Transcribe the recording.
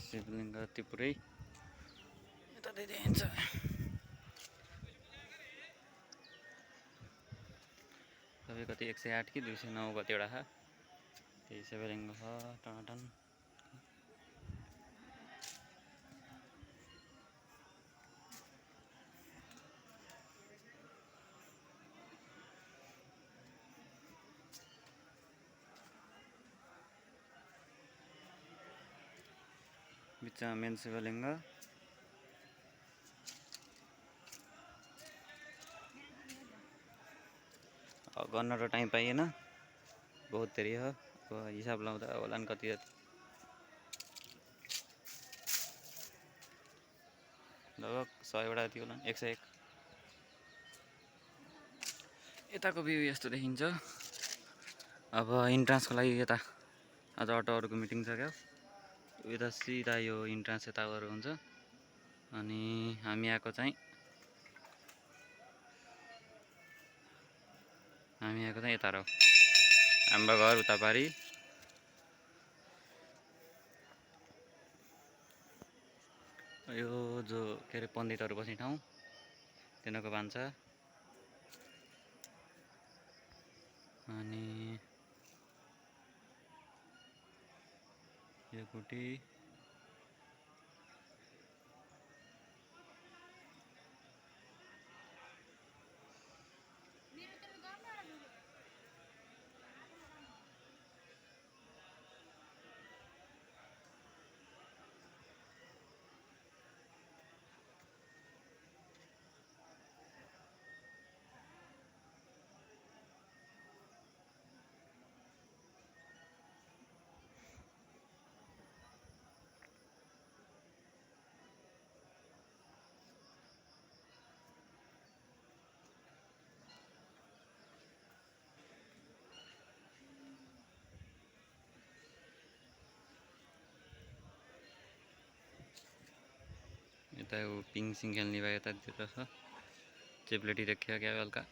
शिवलिङ्ग त्यो पुरै यता देखिन्छ। सबै कति 108 कि 209 कतिवटा छ, त्यही शिवलिङ्ग छ टनाटन। बिचमा मेन शिवलिङ्ग। गर्न र टाइम पाइएन, बहुत धेरै हो। अब हिसाब लाउँदा होला नि कति लगभग 100 जति होला, 101। यताको भ्यू यस्तो देखिन्छ। अब इन्ट्रान्सको लागि यता आज अटोहरूको मिटिङ छ क्या, यता सिधा यो इन्ट्रान्स यताबाट हुन्छ। अनि हामी आएको चाहिँ यता र हाम्रो घर उतापारि। यो जो के अरे पण्डितहरू बस्ने ठाउँ, तिनीहरूको भान्सा। अनि यो कुटी यता पिङ सिङ खेल्ने भए यतातिर छ। चेप्लेटी देखियो क्या हल्का।